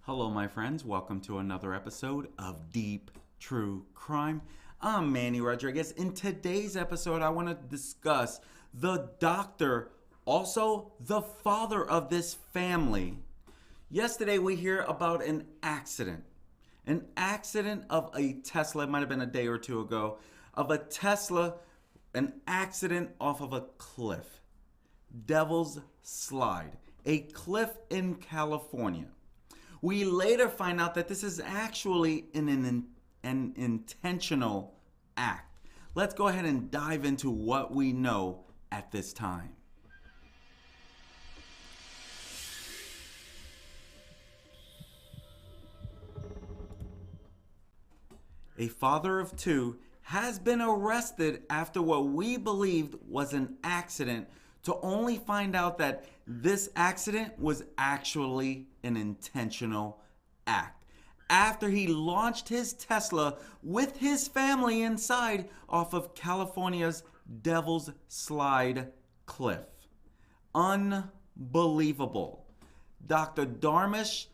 Hello, my friends. Welcome to another episode of Deep True Crime. I'm Manny Rodriguez. In today's episode, I want to discuss the doctor, also the father of this family. Yesterday, we hear about an accident of a Tesla. It might have been a day or two ago, of a Tesla, an accident off of a cliff. Devil's Slide, a cliff in California. We later find out that this is actually an intentional act. Let's go ahead and dive into what we know at this time. A father of two has been arrested after what we believed was an accident, to only find out that this accident was actually an intentional act. After he launched his Tesla with his family inside off of California's Devil's Slide cliff. Unbelievable. Dr. Dharmesh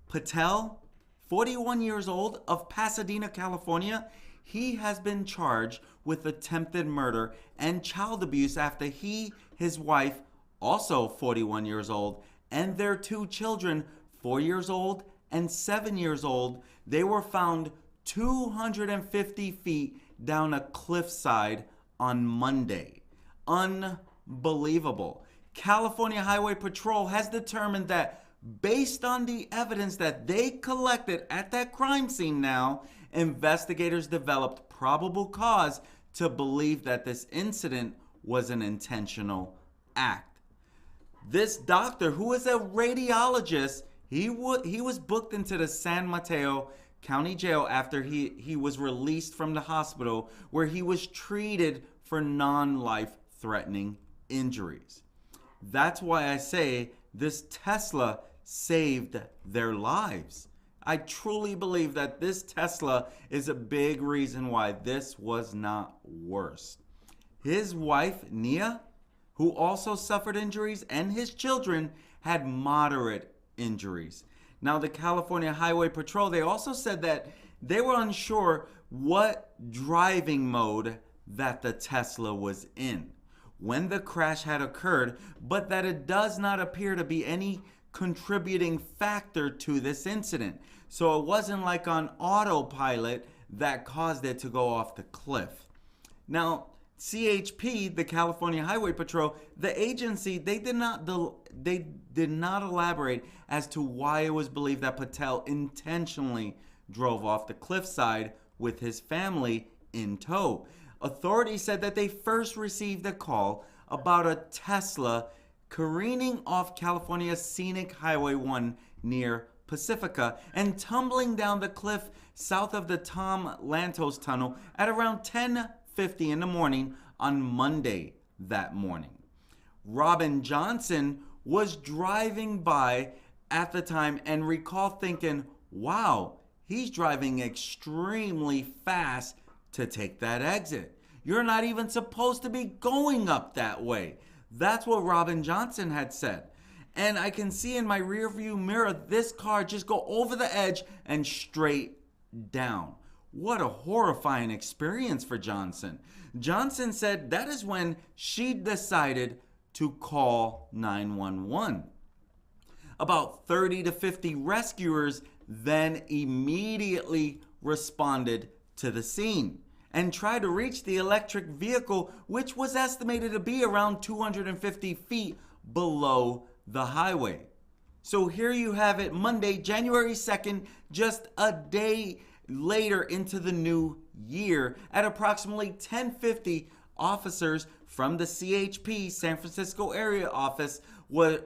Patel, 41 years old, of Pasadena, California, he has been charged with attempted murder and child abuse after he, his wife, also 41 years old, and their two children, 4 years old and 7 years old, they were found 250 feet down a cliffside on Monday. Unbelievable. California Highway Patrol has determined that based on the evidence that they collected at that crime scene now, investigators developed probable cause to believe that this incident was an intentional act. This doctor, who is a radiologist, he was booked into the San Mateo County Jail after he was released from the hospital where he was treated for non-life-threatening injuries. That's why I say this Tesla saved their lives. I truly believe that this Tesla is a big reason why this was not worse. His wife, Nia, who also suffered injuries, and his children had moderate injuries. Now, the California Highway Patrol, they also said that they were unsure what driving mode that the Tesla was in when the crash had occurred, but that it does not appear to be any contributing factor to this incident. So it wasn't like on autopilot that caused it to go off the cliff. Now, CHP, the California Highway Patrol, the agency, they did not elaborate as to why it was believed that Patel intentionally drove off the cliffside with his family in tow. Authorities said that they first received a call about a Tesla careening off California's scenic Highway 1 near Pacifica and tumbling down the cliff south of the Tom Lantos Tunnel at around 10:50 in the morning on Monday that morning. Robin Johnson was driving by at the time and recalled thinking, wow, he's driving extremely fast to take that exit. You're not even supposed to be going up that way. That's what Robin Johnson had said. And I can see in my rearview mirror this car just go over the edge and straight down. What a horrifying experience for Johnson. Johnson said that is when she decided to call 911. About 30 to 50 rescuers then immediately responded to the scene and tried to reach the electric vehicle, which was estimated to be around 250 feet below the highway. So here you have it, Monday, January 2nd, just a day later into the new year. At approximately 10:50, officers from the CHP San Francisco area office were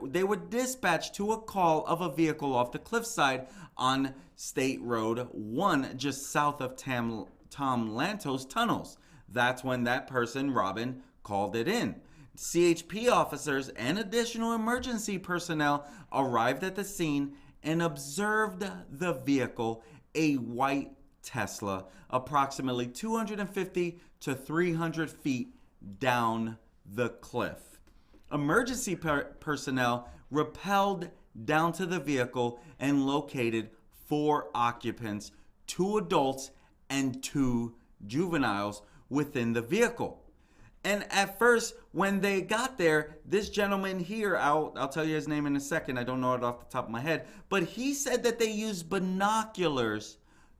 dispatched to a call of a vehicle off the cliffside on State Road 1 just south of Tom Lantos tunnels. That's when that person, Robin, called it in. CHP officers and additional emergency personnel arrived at the scene and observed the vehicle, a white Tesla, approximately 250 to 300 feet down the cliff. Emergency personnel rappelled down to the vehicle and located 4 occupants, 2 adults and 2 juveniles within the vehicle. And at first, when they got there, this gentleman here, I'll tell you his name in a second. I don't know it off the top of my head. But he said that they used binoculars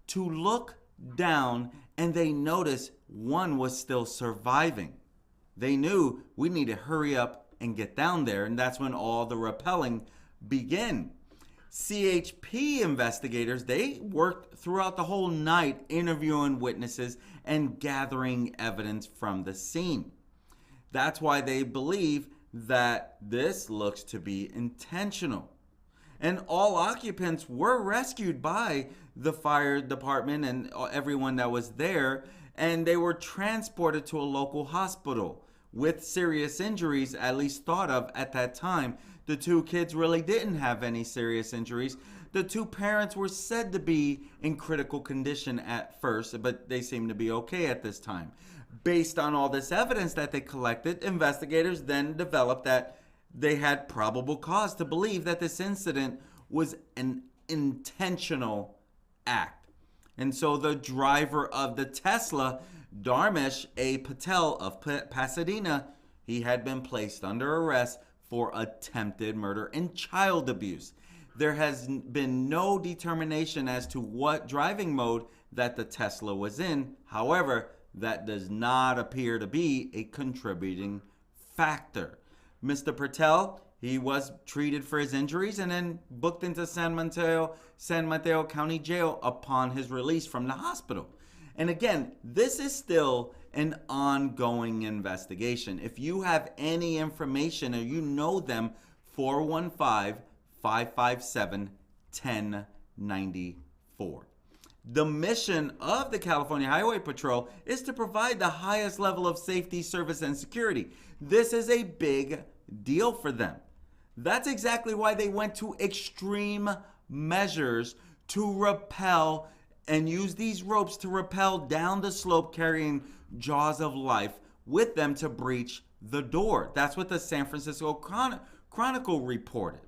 to look down and they noticed one was still surviving. They knew we need to hurry up and get down there. And that's when all the rappelling began. CHP investigators, they worked throughout the whole night interviewing witnesses and gathering evidence from the scene. That's why they believe that this looks to be intentional. And all occupants were rescued by the fire department and everyone that was there, and they were transported to a local hospital with serious injuries, at least thought of at that time. The 2 kids really didn't have any serious injuries. The 2 parents were said to be in critical condition at first, but they seemed to be okay at this time. Based on all this evidence that they collected, investigators then developed that they had probable cause to believe that this incident was an intentional act. And so the driver of the Tesla, Dharmesh Patel of Pasadena, he had been placed under arrest for attempted murder and child abuse. There has been no determination as to what driving mode that the Tesla was in. However, that does not appear to be a contributing factor. Mr. Patel, he was treated for his injuries and then booked into San Mateo County Jail upon his release from the hospital. And again, this is still an ongoing investigation. If you have any information or you know them, 415-557-1094. The mission of the California Highway Patrol is to provide the highest level of safety, service, and security. This is a big deal for them. That's exactly why they went to extreme measures to rappel and use these ropes to rappel down the slope carrying jaws of life with them to breach the door. That's what the San Francisco Chronicle reported.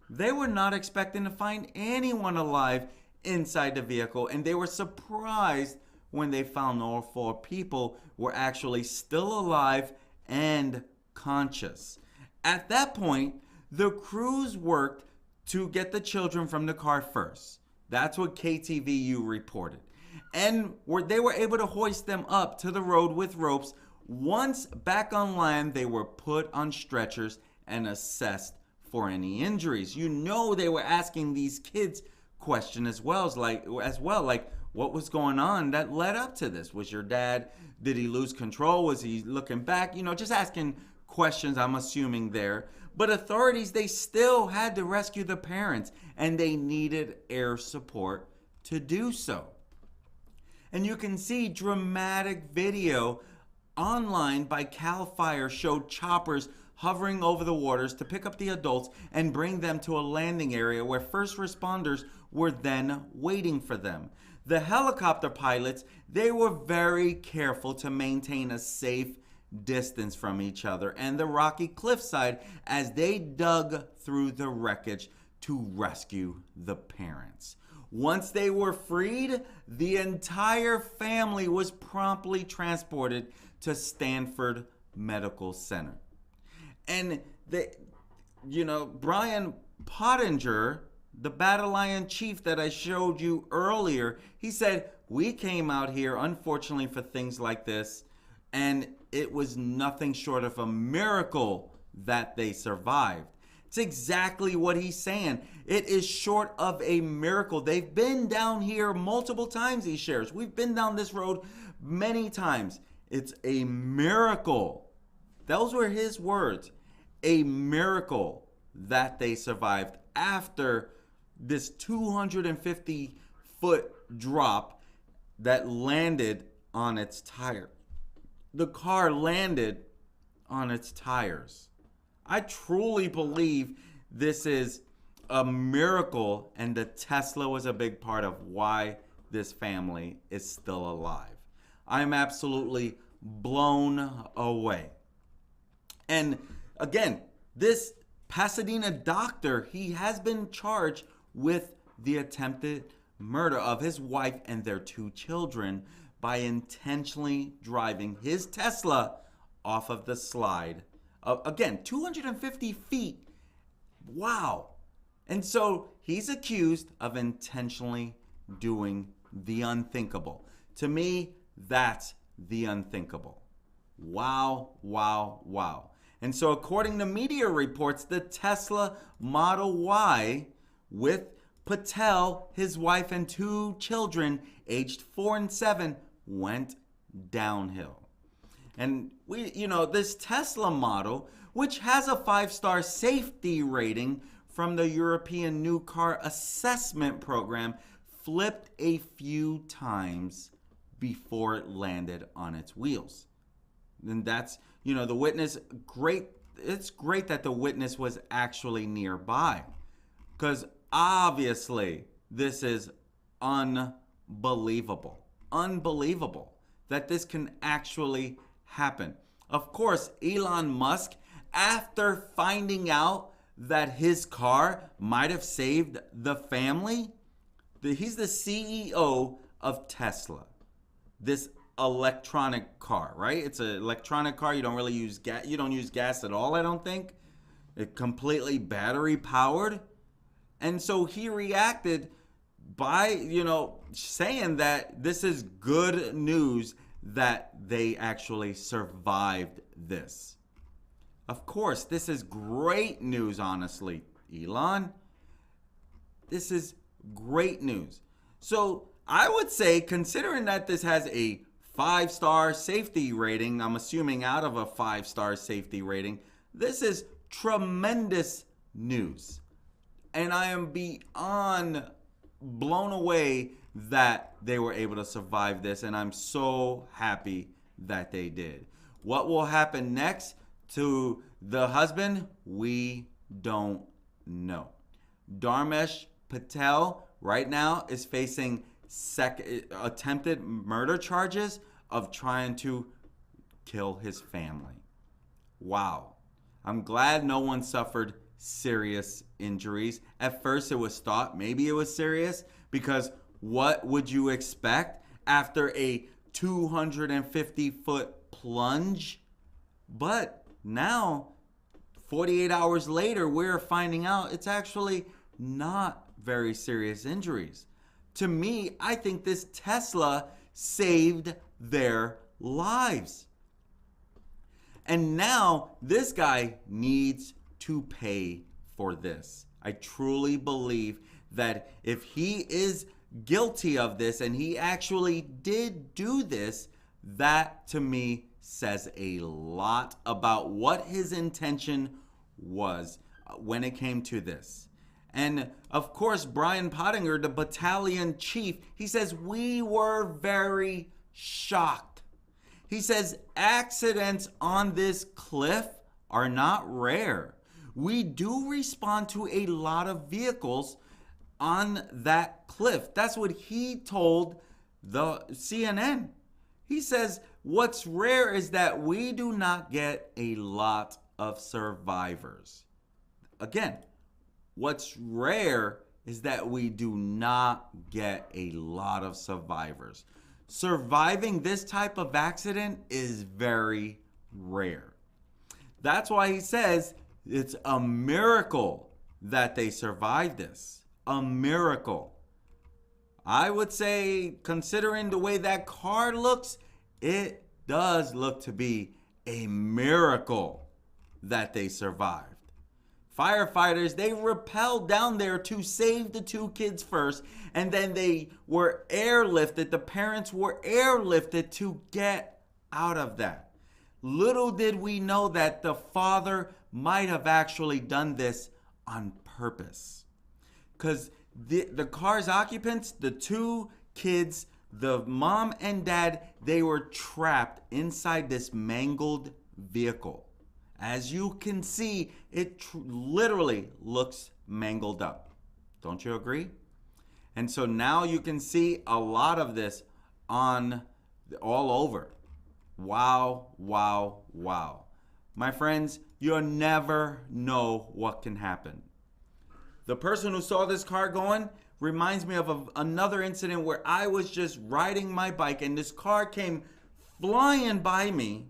They were not expecting to find anyone alive inside the vehicle, and they were surprised when they found all 4 people were actually still alive and conscious. At that point, the crews worked to get the children from the car first. That's what KTVU reported. And they were able to hoist them up to the road with ropes. Once back on land, they were put on stretchers and assessed for any injuries. You know, they were asking these kids questions as well, like what was going on that led up to this? Was your dad, did he lose control? Was he looking back? You know, just asking questions, I'm assuming there. But authorities, they still had to rescue the parents, and they needed air support to do so. And you can see dramatic video online by CAL FIRE showed choppers hovering over the waters to pick up the adults and bring them to a landing area where first responders were then waiting for them. The helicopter pilots, they were very careful to maintain a safe distance from each other and the rocky cliffside as they dug through the wreckage to rescue the parents. Once they were freed, the entire family was promptly transported to Stanford Medical Center. And Brian Pottinger, the battalion chief that I showed you earlier, he said, we came out here, unfortunately, for things like this, and it was nothing short of a miracle that they survived. It's exactly what he's saying. It is short of a miracle. They've been down here multiple times, he shares. We've been down this road many times. It's a miracle. Those were his words. A miracle that they survived after this 250-foot drop that landed on its tire. The car landed on its tires. I truly believe this is a miracle, and the Tesla was a big part of why this family is still alive. I'm absolutely blown away. And again, this Pasadena doctor, he has been charged with the attempted murder of his wife and their 2 children by intentionally driving his Tesla off of the slide. Again, 250 feet. Wow. And so he's accused of intentionally doing the unthinkable. To me, that's the unthinkable. Wow, wow, wow. And so according to media reports, the Tesla Model Y with Patel, his wife, and 2 children aged 4 and 7 went downhill. And this Tesla model, which has a 5-star safety rating from the European New Car Assessment Program, flipped a few times before it landed on its wheels. And that's, the witness, great. It's great that the witness was actually nearby, because obviously this is unbelievable. Unbelievable that this can actually happen. Of course, Elon Musk, after finding out that his car might have saved the family, he's the CEO of Tesla, this electronic car, right? It's an electronic car. You don't really use gas. You don't use gas at all, I don't think. It's completely battery powered. And so he reacted by, saying that this is good news that they actually survived this. Of course, this is great news, honestly, Elon. This is great news. So I would say, considering that this has a 5-star safety rating, I'm assuming out of a 5-star safety rating, this is tremendous news. And I am beyond blown away that they were able to survive this, and I'm so happy that they did. What will happen next to the husband, we don't know. Dharmesh Patel right now is facing attempted murder charges of trying to kill his family. Wow. I'm glad no one suffered serious injuries. At first it was thought maybe it was serious, because what would you expect after a 250-foot plunge? But now, 48 hours later, we're finding out it's actually not very serious injuries. To me, I think this Tesla saved their lives. And now this guy needs to pay for this. I truly believe that if he is guilty of this and he actually did do this, that to me says a lot about what his intention was when it came to this. And of course, Brian Pottinger, the battalion chief, he says, we were very shocked. He says, accidents on this cliff are not rare. We do respond to a lot of vehicles on that cliff. That's what he told the CNN. He says, what's rare is that we do not get a lot of survivors. Again, what's rare is that we do not get a lot of survivors. Surviving this type of accident is very rare. That's why he says it's a miracle that they survived this. A miracle. I would say, considering the way that car looks, it does look to be a miracle that they survived. Firefighters, they rappelled down there to save the 2 kids first, and then they were airlifted. The parents were airlifted to get out of that. Little did we know that the father might have actually done this on purpose. Because the car's occupants, the 2 kids, the mom and dad, they were trapped inside this mangled vehicle. As you can see, it literally looks mangled up. Don't you agree? And so now you can see a lot of this all over. Wow, wow, wow. My friends, you'll never know what can happen. The person who saw this car going reminds me of another incident where I was just riding my bike and this car came flying by me,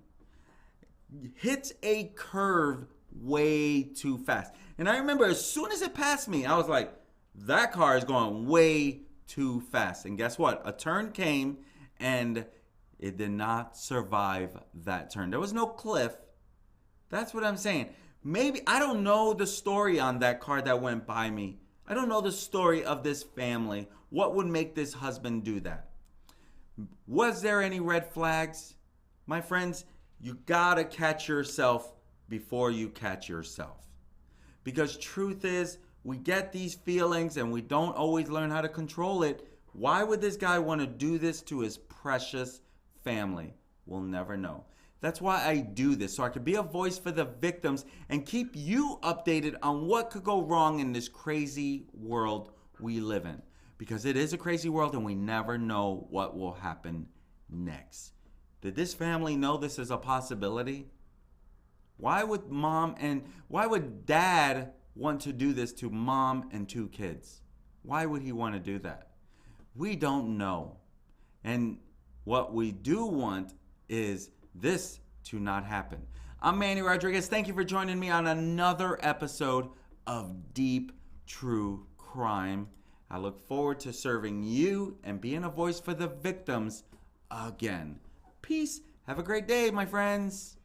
hits a curve way too fast. And I remember as soon as it passed me, I was like, that car is going way too fast. And guess what? A turn came and it did not survive that turn. There was no cliff. That's what I'm saying. Maybe, I don't know the story on that car that went by me. I don't know the story of this family. What would make this husband do that? Was there any red flags? My friends, you gotta catch yourself before you catch yourself. Because truth is, we get these feelings and we don't always learn how to control it. Why would this guy want to do this to his precious family? We'll never know. That's why I do this, so I can be a voice for the victims and keep you updated on what could go wrong in this crazy world we live in. Because it is a crazy world and we never know what will happen next. Did this family know this is a possibility? Why would dad want to do this to mom and 2 kids? Why would he want to do that? We don't know. And what we do want is this to not happen. I'm Manny Rodriguez. Thank you for joining me on another episode of Deep True Crime. I look forward to serving you and being a voice for the victims again. Peace. Have a great day, my friends.